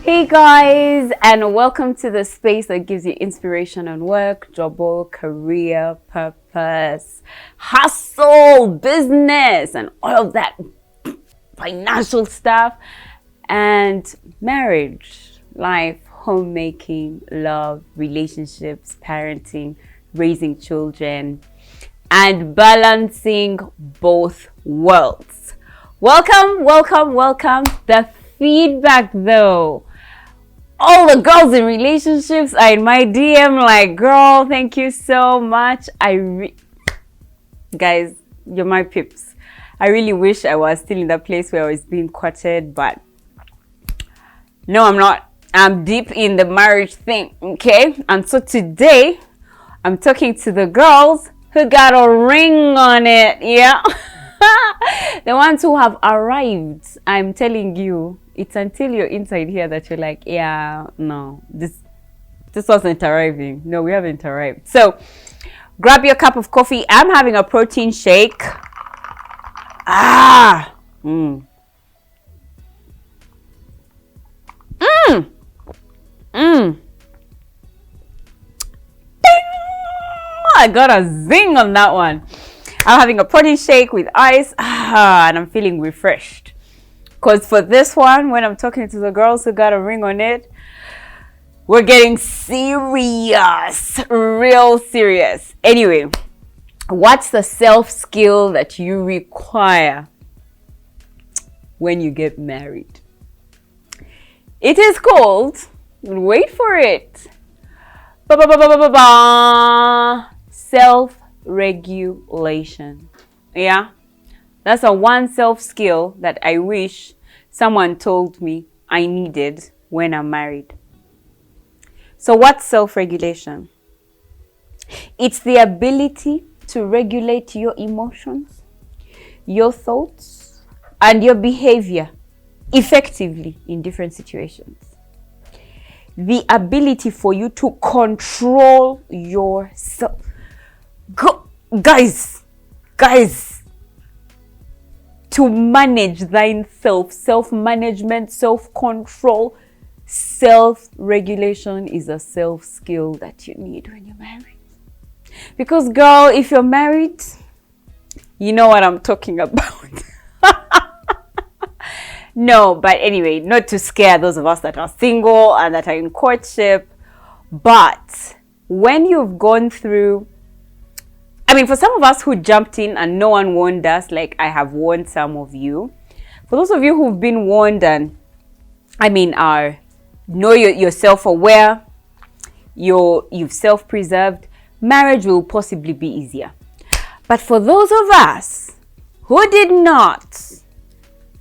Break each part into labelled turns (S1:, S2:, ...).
S1: Hey guys, and welcome to the space that gives you inspiration on work, job, career, purpose, hustle, business, and all of that financial stuff, and marriage, life, homemaking, love, relationships, parenting, raising children, and balancing both worlds. Welcome. The feedback though. All the girls in relationships are in my DM like, girl, thank you so much. Guys, you're my pips. I really wish I was still in that place where I was being courted, but no, I'm not. I'm deep in the marriage thing, okay? And so today, I'm talking to the girls who got a ring on it, yeah? The ones who have arrived. I'm telling you, it's until you're inside here that you're like, yeah, no, this wasn't arriving. No, we haven't arrived. So grab your cup of coffee. I'm having a protein shake. I got a zing on that one. I'm having a protein shake with ice, and I'm feeling refreshed. Because for this one, when I'm talking to the girls who got a ring on it, we're getting serious, real serious. Anyway, what's the self-skill that you require when you get married? It is called, wait for it, self-regulation. Yeah, that's a one self-skill that I wish someone told me I needed when I'm married. So what's self-regulation? It's the ability to regulate your emotions, your thoughts, and your behavior effectively in different situations. The ability for you to control yourself. Guys, to manage thine self-management, self-control, self-regulation is a self-skill that you need when you're married. Because girl, if you're married, you know what I'm talking about. No, but anyway, not to scare those of us that are single and that are in courtship. But when you've gone through, for some of us who jumped in and no one warned us, like I have warned some of you. For those of you who've been warned and, you're self-aware, you've self-preserved, marriage will possibly be easier. But for those of us who did not,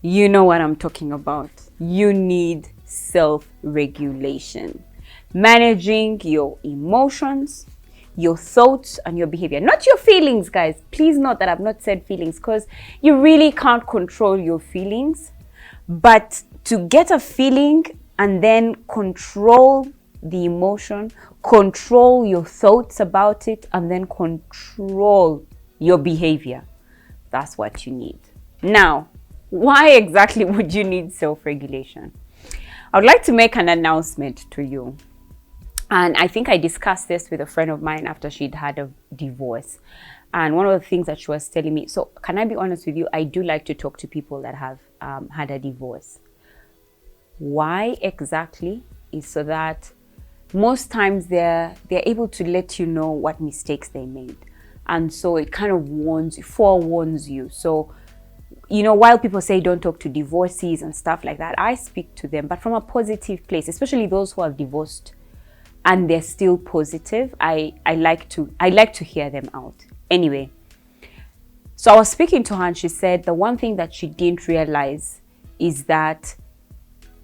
S1: you know what I'm talking about. You need self-regulation. Managing your emotions, your thoughts, and your behavior. Not your feelings, guys. Please note that I've not said feelings because you really can't control your feelings. But to get a feeling and then control the emotion, control your thoughts about it, and then control your behavior. That's what you need. Now, why exactly would you need self-regulation? I would like to make an announcement to you. And I think I discussed this with a friend of mine after she'd had a divorce. And one of the things that she was telling me, so can I be honest with you? I do like to talk to people that have had a divorce. Why exactly? Is so that most times they're able to let you know what mistakes they made. And so it kind of forewarns you. So, while people say don't talk to divorcees and stuff like that, I speak to them, but from a positive place, especially those who are divorced and they're still positive. I like to hear them out. Anyway, so I was speaking to her and she said the one thing that she didn't realize is that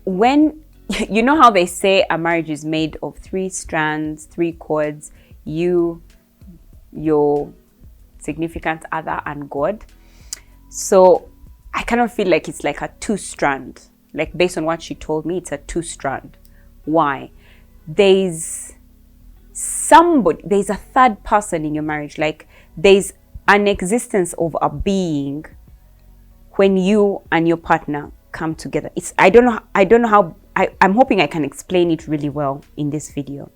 S1: when, you know how they say a marriage is made of 3 strands, 3 cords, you, your significant other, and God. So I kind of feel like it's like a 2-strand. Like based on what she told me, it's a 2-strand. Why? There's a third person in your marriage. Like there's an existence of a being when you and your partner come together. I don't know how, I'm hoping I can explain it really well in this video.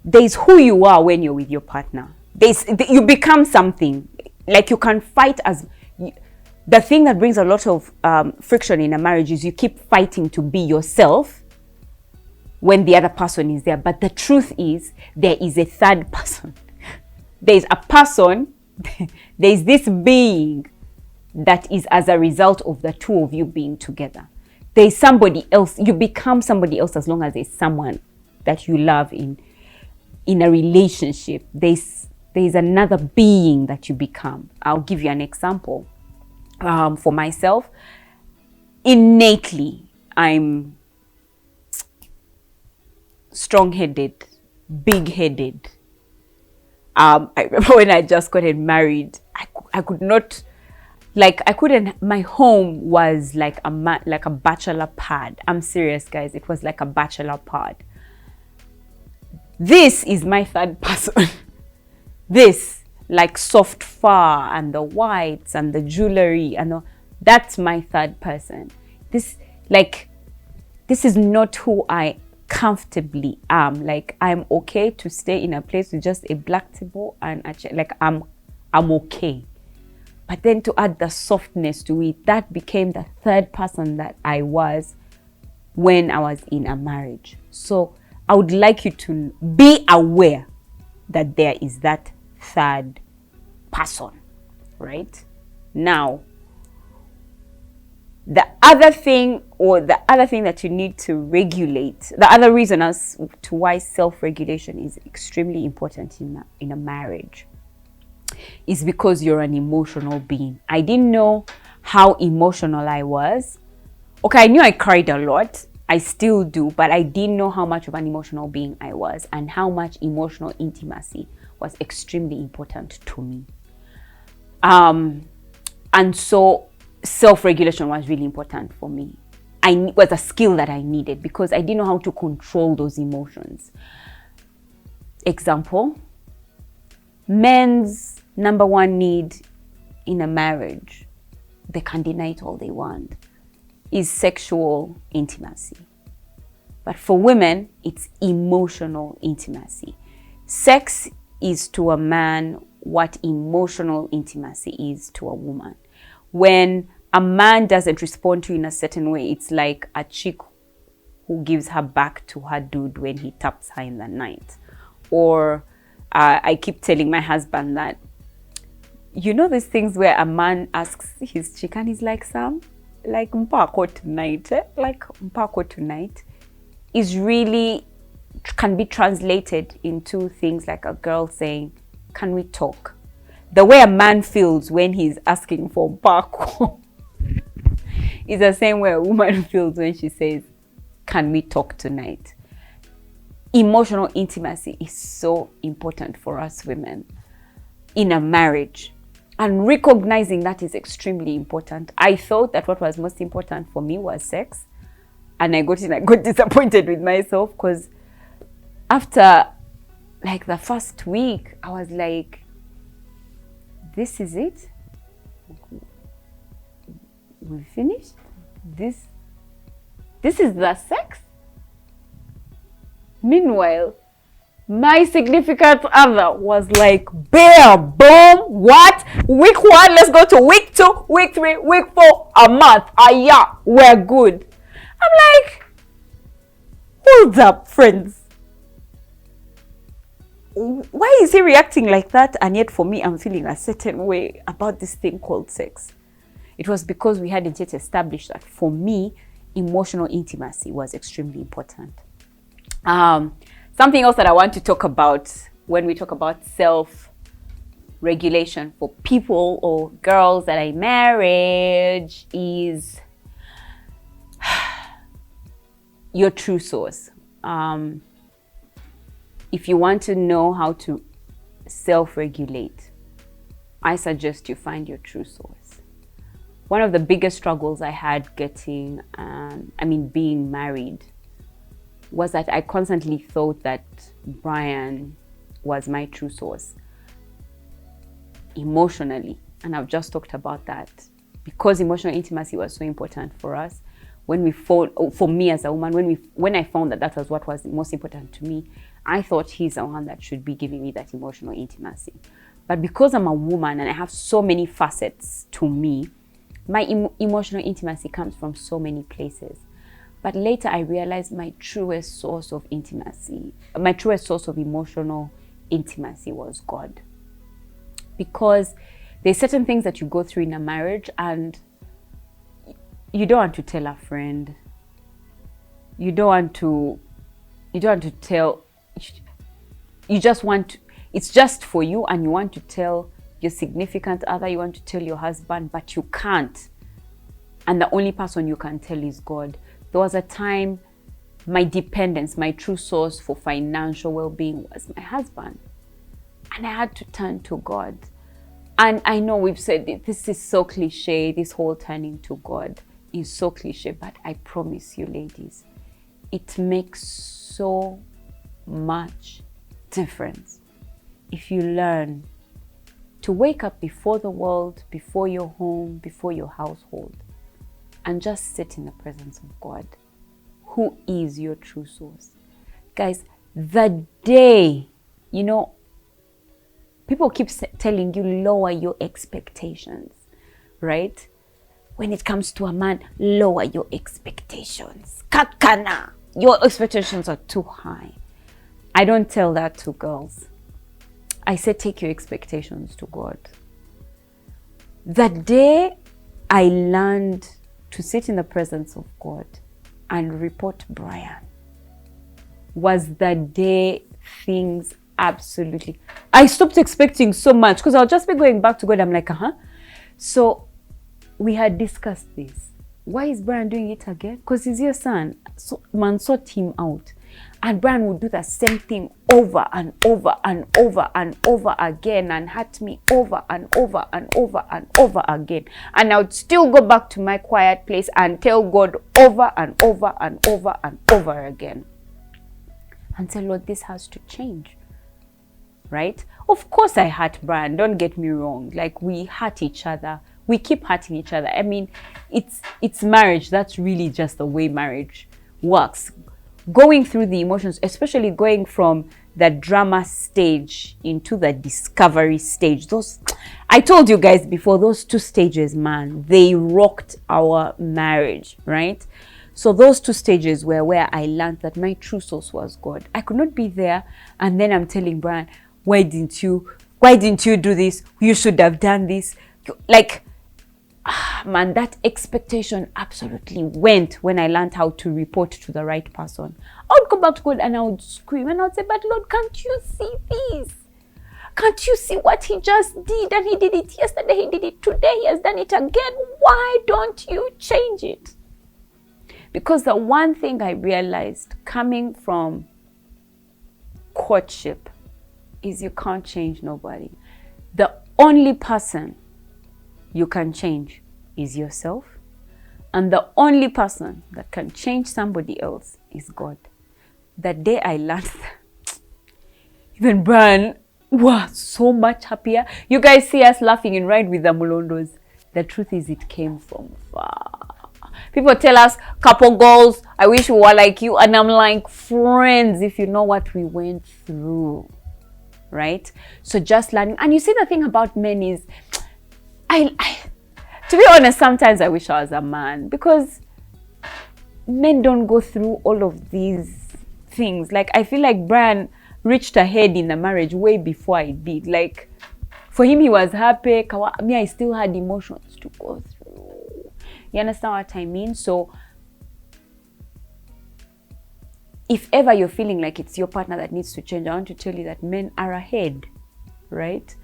S1: There's who you are when you're with your partner. You become something. Like, you can fight the thing that brings a lot of friction in a marriage is you keep fighting to be yourself when the other person is there. But the truth is, there is a third person. There's a person, there's this being that is as a result of the two of you being together. There's somebody else. You become somebody else as long as there's someone that you love in a relationship. There's another being that you become. I'll give you an example. For myself, innately, I'm strong-headed, big-headed. I remember when I just got married, I could not, like, I couldn't, my home was like a bachelor pad. I'm serious, guys. It was like a bachelor pad. This is my third person. This, like, soft fur and the whites and the jewelry and that's my third person. This is not who I comfortably am. Like, I'm okay to stay in a place with just a black table and I'm okay. But then to add the softness to it, that became the third person that I was when I was in a marriage. So I would like you to be aware that there is that third person, right? Now, the other thing that you need to regulate, the other reason as to why self-regulation is extremely important in a marriage is because you're an emotional being. I didn't know how emotional I was. Okay, I knew I cried a lot. I still do, but I didn't know how much of an emotional being I was and how much emotional intimacy was extremely important to me. And so self-regulation was really important for me. It was a skill that I needed because I didn't know how to control those emotions. Example, men's number one need in a marriage, they can deny it all they want, is sexual intimacy. But for women, it's emotional intimacy. Sex is to a man what emotional intimacy is to a woman. When a man doesn't respond to you in a certain way, it's like a chick who gives her back to her dude when he taps her in the night. Or I keep telling my husband that, you know, these things where a man asks his chick and he's like, Sam, like mpako tonight, like mpako tonight, is really, can be translated into things like a girl saying, can we talk? The way a man feels when he's asking for mpako is the same way a woman feels when she says, can we talk tonight? Emotional intimacy is so important for us women in a marriage. And recognizing that is extremely important. I thought that what was most important for me was sex. And I got disappointed with myself because after like the first week, I was like, this is it? We finished? This is the sex? Meanwhile, my significant other was like, bare boom, what? Week 1, let's go to week 2, week 3, week 4, a month. Yeah, we're good. I'm like, hold up, friends. Why is he reacting like that? And yet for me, I'm feeling a certain way about this thing called sex. It was because we hadn't yet established that for me, emotional intimacy was extremely important. Something else that I want to talk about when we talk about self-regulation for people or girls that are in marriage is your true source. If you want to know how to self-regulate, I suggest you find your true source. One of the biggest struggles I had being married was that I constantly thought that Brian was my true source emotionally. And I've just talked about that because emotional intimacy was so important for us, when we fall, for me as a woman, when I found that was what was most important to me, I thought he's the one that should be giving me that emotional intimacy. But because I'm a woman and I have so many facets to me, my emotional intimacy comes from so many places. But later I realized my truest source of intimacy, my truest source of emotional intimacy was God. Because there's certain things that you go through in a marriage and you don't want to tell a friend. You don't want to tell, you just want to, it's just for you, and you want to tell your significant other, you want to tell your husband, but you can't. And the only person you can tell is God. There was a time my dependence, my true source for financial well-being was my husband. And I had to turn to God. And I know we've said it, this is so cliche, this whole turning to God is so cliche, but I promise you, ladies, it makes so much difference if you learn to wake up before the world, before your home, before your household, and just sit in the presence of God, who is your true source. Guys, the day, you know, people keep telling you lower your expectations, right? When it comes to a man, lower your expectations. Kakana, your expectations are too high. I don't tell that to girls. I say take your expectations to God. The day I learned to sit in the presence of God and report Brian was the day things absolutely, I stopped expecting so much, because I'll just be going back to God. I'm like, So we had discussed this. Why is Brian doing it again? Because he's your son. So man, sort him out. And Brian would do the same thing over and over and over and over again, and hurt me over and over and over and over again. And I would still go back to my quiet place and tell God over and over and over and over again. And say, Lord, this has to change. Right? Of course I hurt Brian, don't get me wrong. Like, we hurt each other. We keep hurting each other. I mean, it's marriage. That's really just the way marriage works. Going through the emotions, especially going from the drama stage into the discovery stage. Those, I told you guys before, those two stages, man, they rocked our marriage, right? So those two stages were where I learned that my true source was God. I could not be there and then I'm telling Brian, why didn't you do this? You should have done this. Like, man, that expectation absolutely went when I learned how to report to the right person. I would go back to God and I would scream and I would say, but Lord, can't you see this? Can't you see what he just did? And he did it yesterday, he did it today, he has done it again. Why don't you change it? Because the one thing I realized coming from courtship is you can't change nobody. The only person you can change is yourself. And the only person that can change somebody else is God. The day I learned that, even Brian was so much happier. You guys see us laughing in Ride with the Mulondos. The truth is, it came from far. People tell us, couple goals, I wish we were like you. And I'm like, friends, if you know what we went through, right? So just learning. And you see, the thing about men is, to be honest, sometimes I wish I was a man, because men don't go through all of these things. Like, I feel like Brian reached ahead in the marriage way before I did. Like, for him, he was happy. Me, I still had emotions to go through. You understand what I mean? So, if ever you're feeling like it's your partner that needs to change, I want to tell you that men are ahead, right?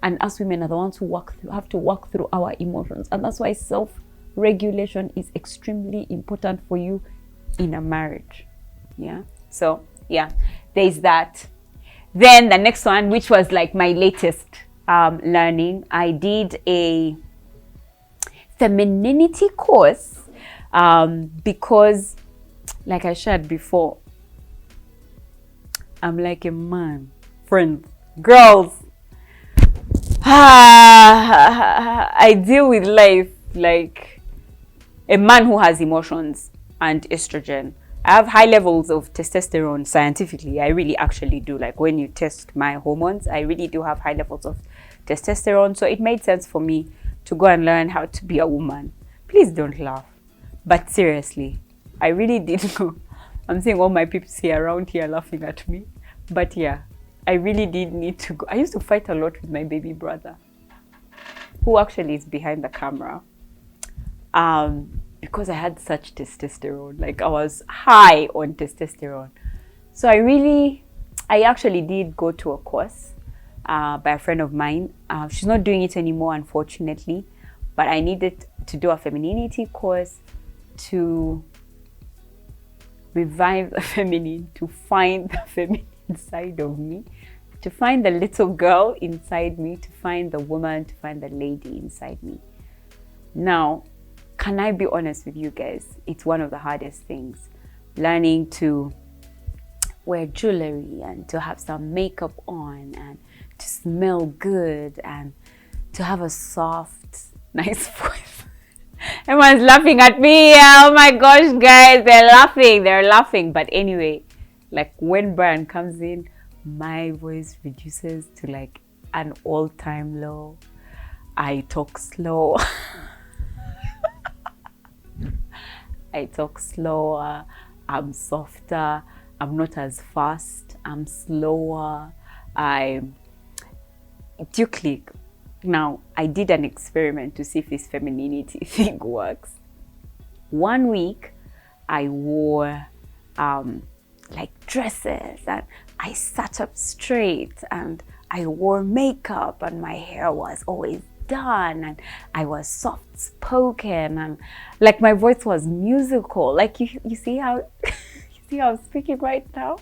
S1: And us women are the ones who have to work through our emotions. And that's why self-regulation is extremely important for you in a marriage. Yeah. So, yeah, there's that. Then the next one, which was like my latest learning, I did a femininity course because, like I shared before, I'm like a man. Friends, girls, I deal with life like a man who has emotions and estrogen. I have high levels of testosterone scientifically. I really actually do. Like when you test my hormones, I really do have high levels of testosterone. So it made sense for me to go and learn how to be a woman. Please don't laugh. But seriously, I really did go. I'm seeing all my peeps here around here laughing at me. But yeah, I really did need to go. I used to fight a lot with my baby brother, who actually is behind the camera. Because I had such testosterone. Like I was high on testosterone. So I actually did go to a course by a friend of mine. She's not doing it anymore, unfortunately. But I needed to do a femininity course to revive the feminine, to find the feminine side of me, to find the little girl inside me, to find the woman, to find the lady inside me. Now, can I be honest with you guys? It's one of the hardest things. Learning to wear jewelry and to have some makeup on and to smell good and to have a soft, nice voice. Everyone's laughing at me. Oh my gosh, guys, they're laughing. But anyway, like when Brian comes in, my voice reduces to like an all-time low. I talk slow. I talk slower. I'm softer. I'm not as fast. I'm slower. Do you click? Now, I did an experiment to see if this femininity thing works. 1 week, I wore like dresses and I sat up straight and I wore makeup and my hair was always done and I was soft spoken and like my voice was musical. Like you see how you see how I'm speaking right now?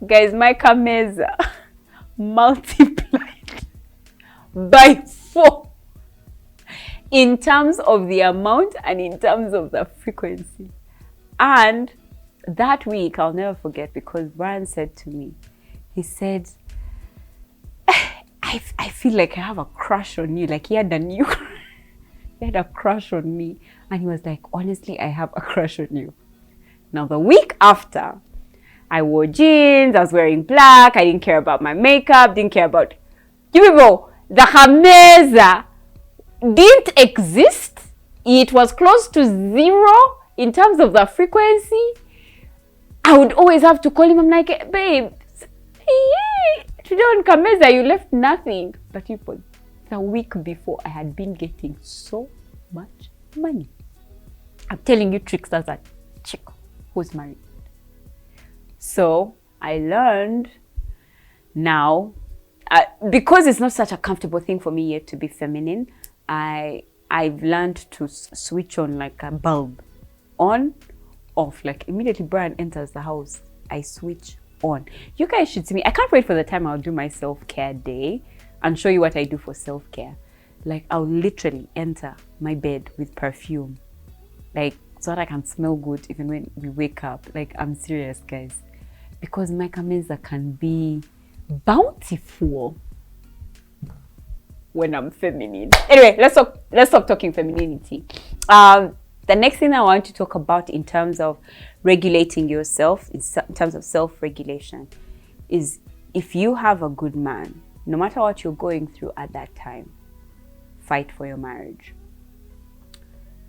S1: Guys, my cameza multiplied by 4 in terms of the amount and in terms of the frequency. And that week I'll never forget because Brian said to me, he said, I feel like I have a crush on you. Like he had a crush on me. And he was like, honestly, I have a crush on you. Now the week after, I wore jeans, I was wearing black, I didn't care about my makeup, didn't care about you people. The hameza didn't exist. It was close to 0 in terms of the frequency. I would always have to call him. I'm like, babe, today on Kameza, you left nothing. But people, the week before, I had been getting so much money. I'm telling you, tricksters are chick who's married. So I learned now, because it's not such a comfortable thing for me yet to be feminine, I've learned to switch on like a bulb, on, off. Like immediately Brian enters the house, I switch on. You guys should see me. I can't wait for the time I'll do my self-care day and show you what I do for self-care. Like I'll literally enter my bed with perfume, like so that I can smell good even when we wake up. Like I'm serious, guys, because my kameza can be bountiful when I'm feminine. Anyway, let's stop talking femininity. The next thing I want to talk about in terms of regulating yourself, in terms of self-regulation, is if you have a good man, no matter what you're going through at that time, fight for your marriage.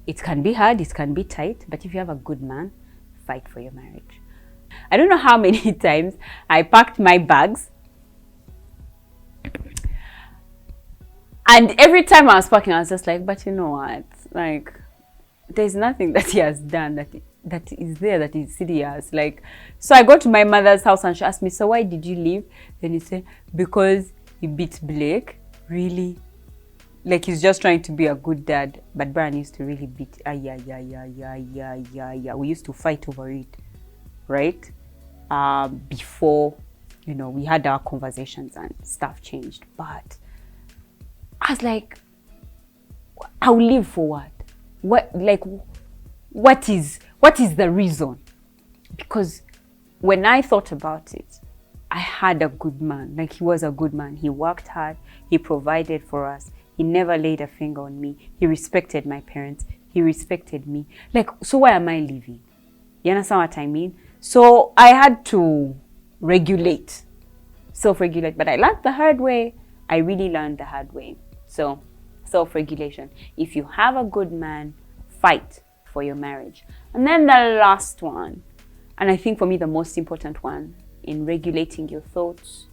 S1: It can be hard, it can be tight, but if you have a good man, fight for your marriage. I don't know how many times I packed my bags, and every time I was packing, I was just like, but you know what? Like, there's nothing that he has done that is there that is serious. Like, so I go to my mother's house and she asked me, so why did you leave? Then he said, because he beat Blake. Really? Like he's just trying to be a good dad. But Brian used to really beat. We used to fight over it, right? Before, you know, we had our conversations and stuff changed. But I was like, I'll live for what? What is the reason? Because when I thought about it, I had a good man. Like he was a good man. He worked hard. He provided for us. He never laid a finger on me. He respected my parents. He respected me. Like, so why am I leaving? You understand what I mean? So I had to regulate, self-regulate. But I learned the hard way. I really learned the hard way. So self-regulation. If you have a good man, fight for your marriage. And then the last one, and I think for me the most important one in regulating your thoughts,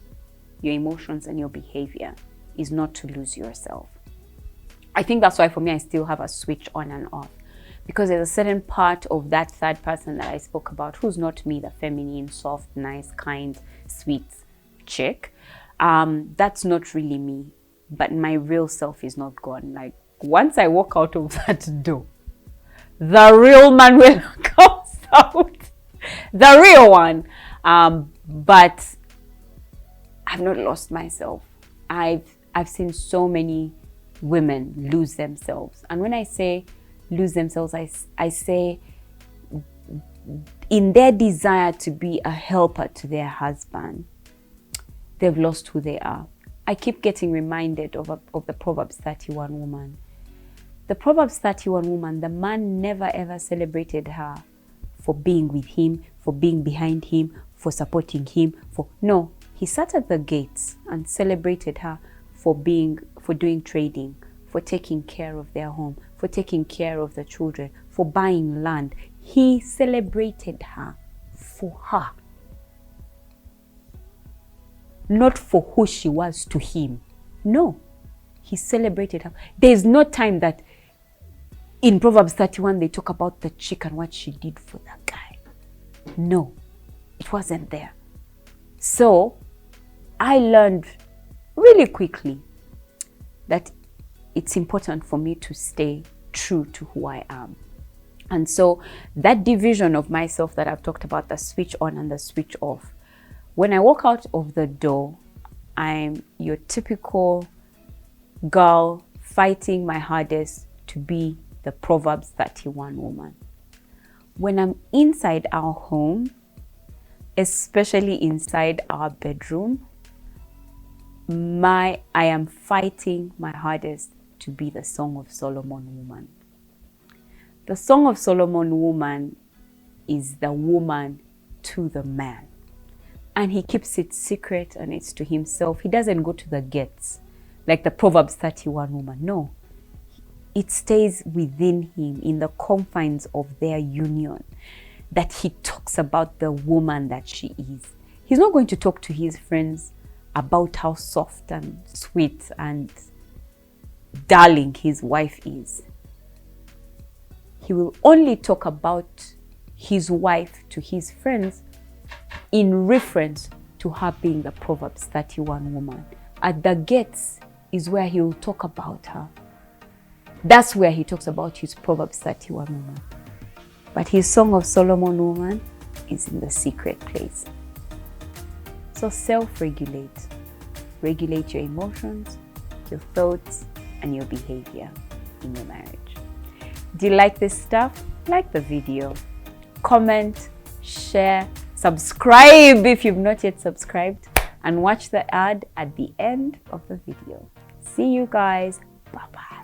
S1: your emotions, and your behavior is not to lose yourself. I think that's why for me I still have a switch on and off, because there's a certain part of that third person that I spoke about who's not me, the feminine, soft, nice, kind, sweet chick. That's not really me, but my real self is not gone. Like, once I walk out of that door, the real Manuela comes out, the real one. But I've not lost myself. I've seen so many women lose themselves, and when I say lose themselves, I say in their desire to be a helper to their husband, they've lost who they are. I keep getting reminded of the Proverbs 31 woman. The Proverbs 31 woman, the man never ever celebrated her for being with him, for being behind him, for supporting him. No, he sat at the gates and celebrated her for doing trading, for taking care of their home, for taking care of the children, for buying land. He celebrated her for her, not for who she was to him. No, he celebrated her. There's no time that in Proverbs 31 they talk about the chick and what she did for that guy. No, it wasn't there. So I learned really quickly that it's important for me to stay true to who I am. And so that division of myself that I've talked about, the switch on and the switch off, when I walk out of the door, I'm your typical girl fighting my hardest to be the Proverbs 31 woman. When I'm inside our home, especially inside our bedroom, I am fighting my hardest to be the Song of Solomon woman. The Song of Solomon woman is the woman to the man. And he keeps it secret and it's to himself. He doesn't go to the gates like the Proverbs 31 woman. No, it stays within him in the confines of their union, that he talks about the woman that she is. He's not going to talk to his friends about how soft and sweet and darling his wife is. He will only talk about his wife to his friends in reference to her being the Proverbs 31 woman. At the gates is where he will talk about her. That's where he talks about his Proverbs 31 woman. But his Song of Solomon woman is in the secret place. So self-regulate. Regulate your emotions, your thoughts, and your behavior in your marriage. Do you like this stuff? Like the video, comment, share, subscribe if you've not yet subscribed, and watch the ad at the end of the video. See you guys. Bye-bye.